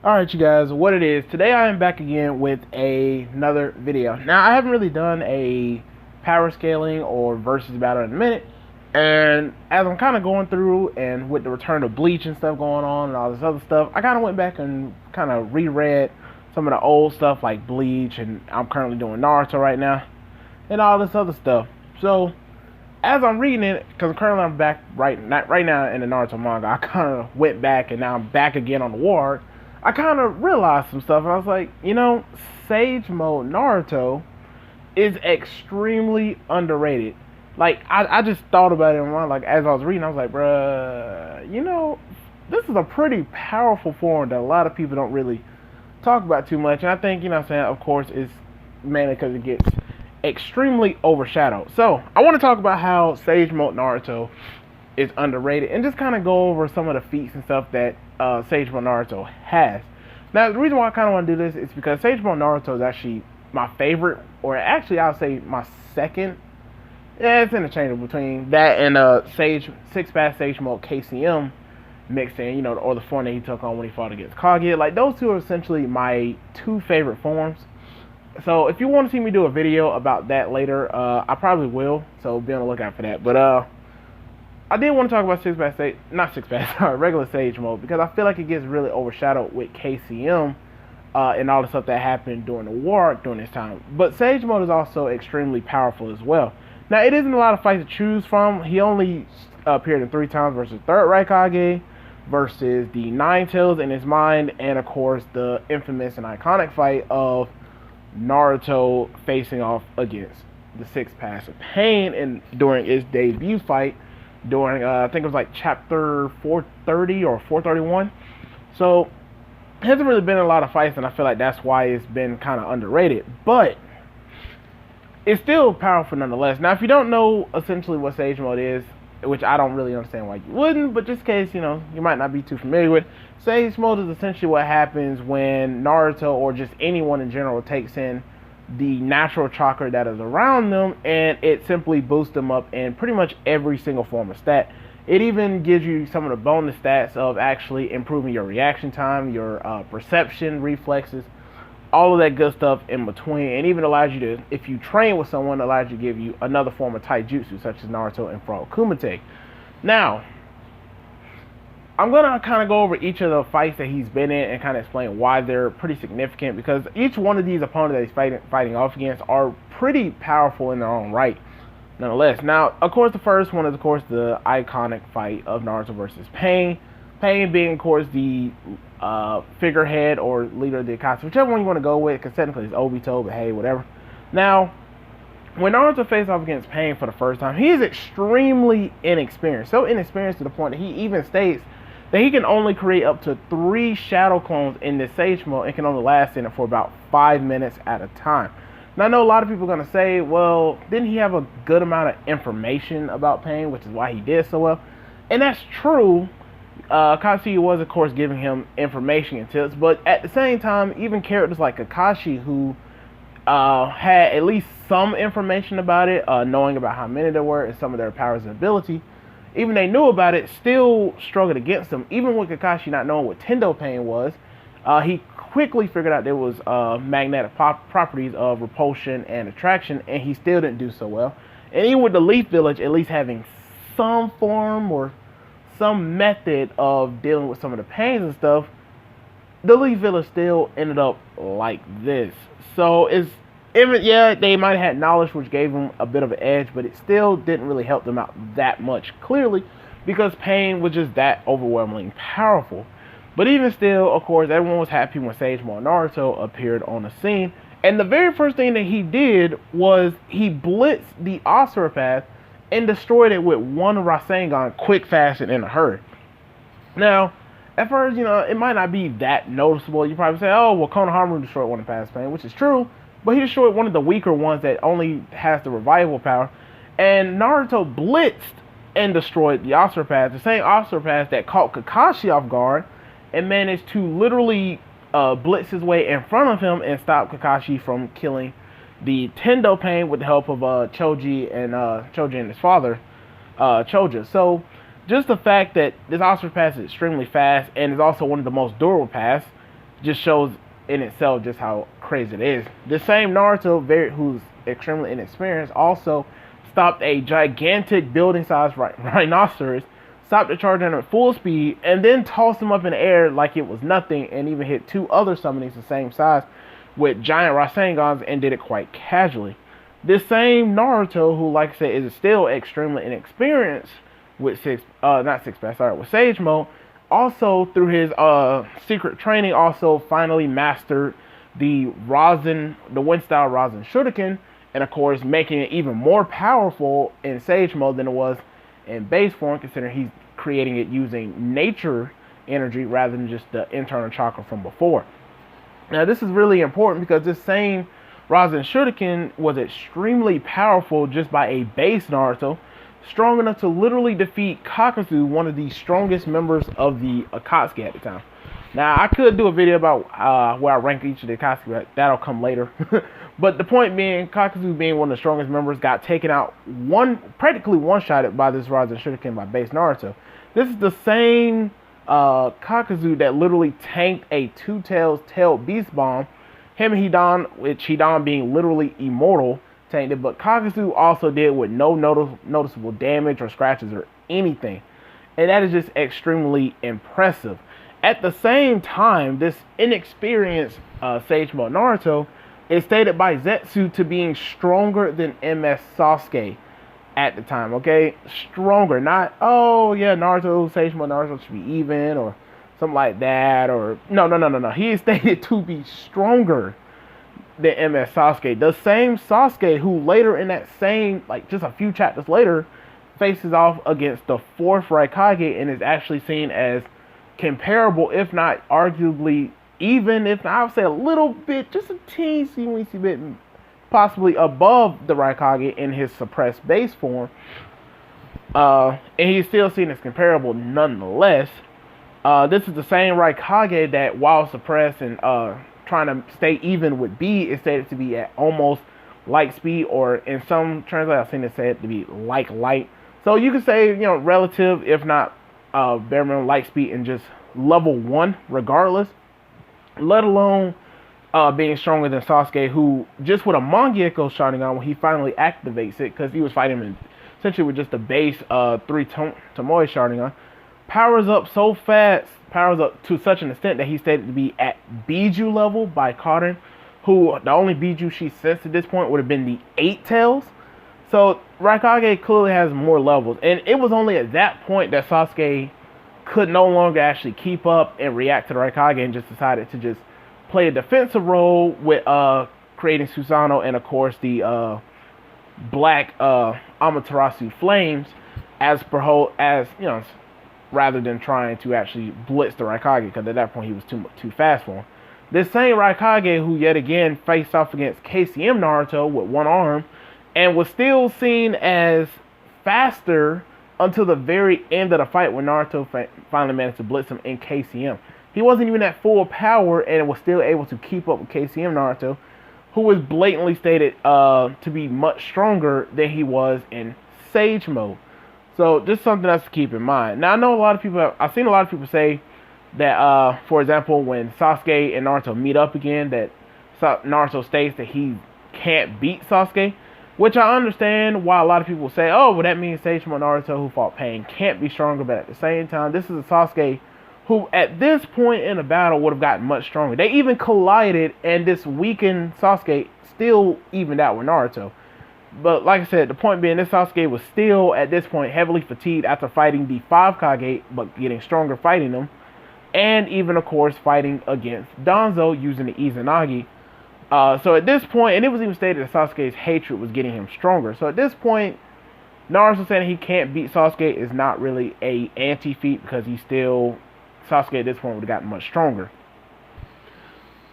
Alright you guys, what it is, today I am back again with another video. Now I haven't really done a power scaling or versus battle in a minute, and as I'm kind of going through and with the return of Bleach and stuff going on and all this other stuff, I kind of went back and kind of reread some of the old stuff like Bleach, and I'm currently doing Naruto right now and all this other stuff. So as I'm reading it, because currently I'm back right now in the Naruto manga, I kind of went back and now I'm back again on the war. I kind of realized some stuff, and I was like, Sage Mode Naruto is extremely underrated. Like, I just thought about it in my mind, like, as I was reading, I was like, bruh, this is a pretty powerful form that a lot of people don't really talk about too much, and I think, of course, it's mainly because it gets extremely overshadowed. So, I want to talk about how Sage Mode Naruto is underrated and just kind of go over some of the feats and stuff that Sage Mode Naruto has. Now, the reason why I kind of want to do this is because Sage Mode Naruto is actually my favorite, or actually I'll say my second. Yeah, it's interchangeable between that and Six Pass Sage Mode KCM mixed in, or the form that he took on when he fought against Kage. Like, those two are essentially my two favorite forms. So if you want to see me do a video about that later, I probably will. So be on the lookout for that. But I did want to talk about regular Sage Mode, because I feel like it gets really overshadowed with KCM and all the stuff that happened during the war during this time. But Sage Mode is also extremely powerful as well. Now, it isn't a lot of fights to choose from. He only appeared in 3 times versus Third Raikage, versus the Nine Tails in his mind, and of course the infamous and iconic fight of Naruto facing off against the Six Paths of Pain and during his debut fight during I think it was like chapter 430 or 431. So it hasn't really been a lot of fights, and I feel like that's why it's been kind of underrated, but it's still powerful nonetheless. Now, if you don't know essentially what Sage Mode is, which I don't really understand why you wouldn't, but just in case, you might not be too familiar with, Sage Mode is essentially what happens when Naruto, or just anyone in general, takes in the natural chakra that is around them, and it simply boosts them up in pretty much every single form of stat. It even gives you some of the bonus stats of actually improving your reaction time, your perception, reflexes, all of that good stuff in between, and even allows you to, if you train with someone, allows you to give you another form of taijutsu, such as Naruto and Frog Kumite. Now, I'm going to kind of go over each of the fights that he's been in and kind of explain why they're pretty significant, because each one of these opponents that he's fighting off against are pretty powerful in their own right, nonetheless. Now, of course, the first one is, of course, the iconic fight of Naruto versus Pain. Pain being, of course, the figurehead or leader of the Akatsuki, whichever one you want to go with, because technically it's Obito, but hey, whatever. Now, when Naruto faced off against Pain for the first time, he is extremely inexperienced. So inexperienced to the point that he even states that he can only create up to 3 shadow clones in this Sage Mode and can only last in it for about 5 minutes at a time. Now, I know a lot of people are going to say, well, didn't he have a good amount of information about Pain, which is why he did so well? And that's true. Kakashi was, of course, giving him information and tips, but at the same time, even characters like Kakashi, who had at least some information about it, knowing about how many there were and some of their powers and ability, even they knew about it, still struggled against them. Even with Kakashi not knowing what Tendo Pain was, he quickly figured out there was magnetic properties of repulsion and attraction, and he still didn't do so well. And even with the Leaf Village at least having some form or some method of dealing with some of the pains and stuff, the Leaf Village still ended up like this. So they might have had knowledge which gave them a bit of an edge, but it still didn't really help them out that much, clearly, because Pain was just that overwhelmingly powerful. But even still, of course, everyone was happy when Sage Mode Naruto appeared on the scene, and the very first thing that he did was he blitzed the Asura Path and destroyed it with one Rasengan quick, fast, and in a hurry. Now, at first, it might not be that noticeable. You probably say, oh, well, Konohamaru destroyed one of Path's Pain, which is true, but he destroyed one of the weaker ones that only has the revival power. And Naruto blitzed and destroyed the Asura Path, the same Asura Path that caught Kakashi off guard and managed to literally blitz his way in front of him and stop Kakashi from killing the Tendo Pain with the help of Choji and his father, Choja. So just the fact that this Asura Pass is extremely fast and is also one of the most durable paths just shows in itself just how crazy it is. The same Naruto, who's extremely inexperienced, also stopped a gigantic building-sized rhinoceros, stopped the charge at full speed, and then tossed him up in the air like it was nothing, and even hit 2 other summonings the same size with giant Rasengans and did it quite casually. This same Naruto, who, like I said, is still extremely inexperienced with with Sage Mode, also through his secret training, also finally mastered the wind style Rasen Shuriken, and of course making it even more powerful in Sage Mode than it was in base form, considering he's creating it using nature energy rather than just the internal chakra from before. Now this is really important because this same Rasen Shuriken was extremely powerful just by a base Naruto, strong enough to literally defeat Kakazu, one of the strongest members of the Akatsuki at the time. Now, I could do a video about where I rank each of the Akatsuki, but that'll come later. But the point being, Kakazu being one of the strongest members got taken out practically one-shotted by this Rasen Shuriken by base Naruto. This is the same Kakazu that literally tanked a tailed beast bomb. Him and Hidan, with Hidan being literally immortal, tanked it, but Kakazu also did with no noticeable damage or scratches or anything. And that is just extremely impressive. At the same time, this inexperienced Sage Mode Naruto is stated by Zetsu to being stronger than MS Sasuke at the time, okay? Stronger, not, oh yeah, Naruto, Sage Mode Naruto should be even, or something like that, or, no. He is stated to be stronger than MS Sasuke. The same Sasuke who later in that same, like just a few chapters later, faces off against the 4th Raikage and is actually seen as comparable, if not arguably even, if not, I would say a little bit, just a teensy bit, possibly above the Raikage in his suppressed base form. And he's still seen as comparable nonetheless. This is the same Raikage that, while suppressed and trying to stay even with B, is stated to be at almost light speed, or in some translators I've seen it said to be like light. So you could say, relative, if not bare minimum light speed, and just level 1 regardless, let alone being stronger than Sasuke, who just with a Mangekyou Sharingan, when he finally activates it, because he was fighting him essentially with just a base 3 Tomoe Sharingan, powers up so fast, powers up to such an extent that he's stated to be at Biju level by Karin, who the only Biju she sensed at this point would have been the 8 Tails. So Raikage clearly has more levels, and it was only at that point that Sasuke could no longer actually keep up and react to the Raikage, and just decided to just play a defensive role with creating Susanoo and of course the black Amaterasu flames rather than trying to actually blitz the Raikage, because at that point he was too fast for him. This same Raikage, who yet again faced off against KCM Naruto with one arm, and was still seen as faster until the very end of the fight when Naruto finally managed to blitz him in KCM. He wasn't even at full power and was still able to keep up with KCM Naruto, who was blatantly stated to be much stronger than he was in Sage Mode. So just something else to keep in mind. Now I know I've seen a lot of people say that, for example, when Sasuke and Naruto meet up again, that Naruto states that he can't beat Sasuke, which I understand why a lot of people say, oh, well, that means Sage Mode Naruto, who fought Pain, can't be stronger, but at the same time, this is a Sasuke who at this point in the battle would have gotten much stronger. They even collided, and this weakened Sasuke still evened out with Naruto. But like I said, the point being, this Sasuke was still, at this point, heavily fatigued after fighting the 5 Kage, but getting stronger fighting them. And even, of course, fighting against Danzo using the Izanagi. So at this point, and it was even stated that Sasuke's hatred was getting him stronger. So at this point, Naruto saying he can't beat Sasuke is not really a anti-feat, because Sasuke at this point would have gotten much stronger.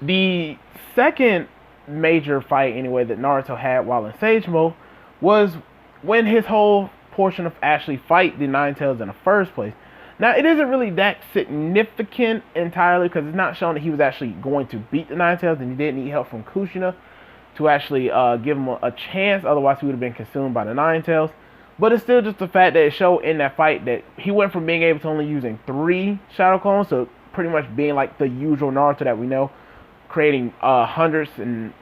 The second major fight, anyway, that Naruto had while in Sage Mode was when his whole portion of actually fight the Nine Tails in the first place. Now, it isn't really that significant entirely, because it's not shown that he was actually going to beat the Nine Tails, and he did need help from Kushina to actually give him a chance. Otherwise, he would have been consumed by the Nine Tails. But it's still just the fact that it showed in that fight that he went from being able to only using 3 Shadow Clones to pretty much being like the usual Naruto that we know, creating hundreds and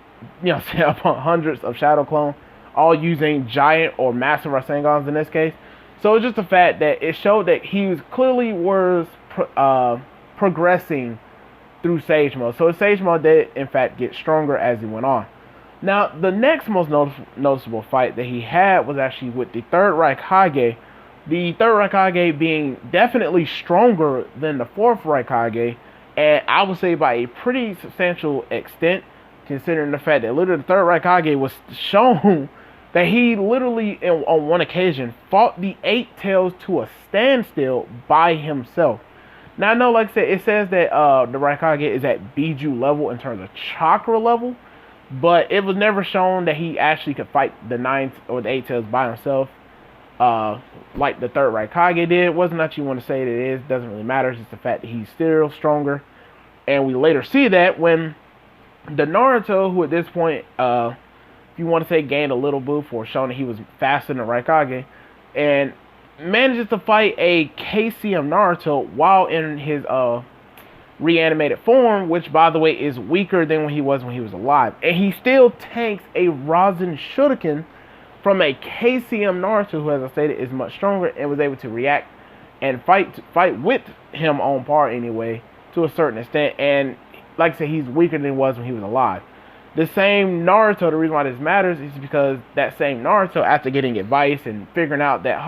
upon hundreds of shadow clone, all using giant or massive Rasengans in this case. So it's just the fact that it showed that he clearly was progressing through Sage Mode. So his Sage Mode did in fact get stronger as he went on. Now the next most noticeable fight that he had was actually with the third Raikage. The third Raikage being definitely stronger than the fourth Raikage, and I would say by a pretty substantial extent, considering the fact that literally the third Raikage was shown that he literally, on one occasion, fought the Eight Tails to a standstill by himself. Now I know, like I said, it says that the Raikage is at Biju level in terms of chakra level, but it was never shown that he actually could fight the ninth or the Eight Tails by himself, like the third Raikage did. Wasn't that you want to say that it is, doesn't really matter. It's just the fact that he's still stronger, and we later see that when the Naruto, who at this point, if you want to say gained a little boost for showing that he was faster than Raikage, and manages to fight a KCM Naruto while in his reanimated form, which by the way is weaker than when he was alive, and he still tanks a Rasen Shuriken from a KCM Naruto, who, as I stated, is much stronger and was able to react and fight with him on par anyway to a certain extent. And like I said, he's weaker than he was when he was alive. The same Naruto, the reason why this matters is because that same Naruto, after getting advice and figuring out that,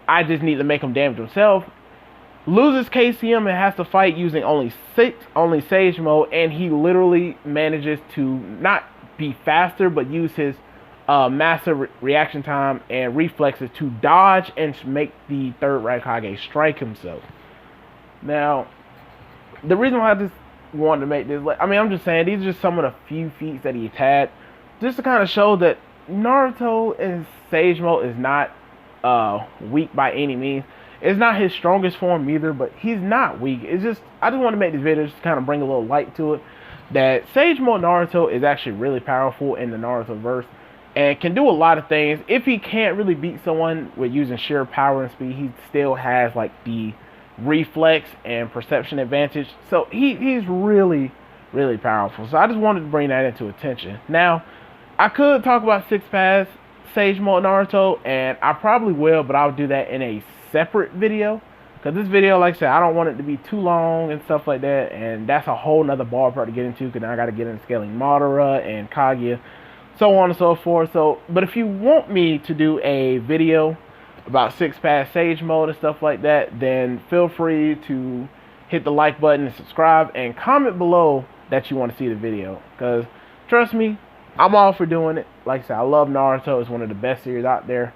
I just need to make him damage himself, loses KCM and has to fight using only Sage Mode, and he literally manages to not be faster, but use his massive reaction time and reflexes to dodge and make the third Raikage strike himself. Now, the reason why I just wanted to make this, I'm just saying, these are just some of the few feats that he's had, just to kind of show that Naruto in Sage Mode is not weak by any means. It's not his strongest form either, but he's not weak. It's just, I just want to make this video just to kind of bring a little light to it, that Sage Mode Naruto is actually really powerful in the Naruto verse and can do a lot of things. If he can't really beat someone with using sheer power and speed, he still has like the reflex and perception advantage. So he's really, really powerful. So I just wanted to bring that into attention. Now, I could talk about 6 Paths Sage Mode Naruto, and I probably will, but I'll do that in a separate video, because this video, like I said, I don't want it to be too long and stuff like that, and that's a whole nother ballpark to get into, because now I got to get into scaling Madara and Kaguya, so on and so forth. So, but if you want me to do a video about 6 Paths Sage Mode and stuff like that, then feel free to hit the like button and subscribe, and comment below that you want to see the video, because trust me, I'm all for doing it. Like I said, I love Naruto. It's one of the best series out there.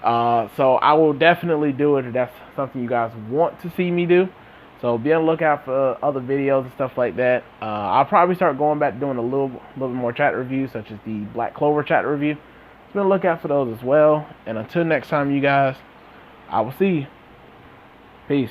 So I will definitely do it if that's something you guys want to see me do. So be on the lookout for other videos and stuff like that. I'll probably start going back to doing a little bit more chat reviews, such as the Black Clover chat review. So be on the lookout for those as well. And until next time, you guys, I will see you. Peace.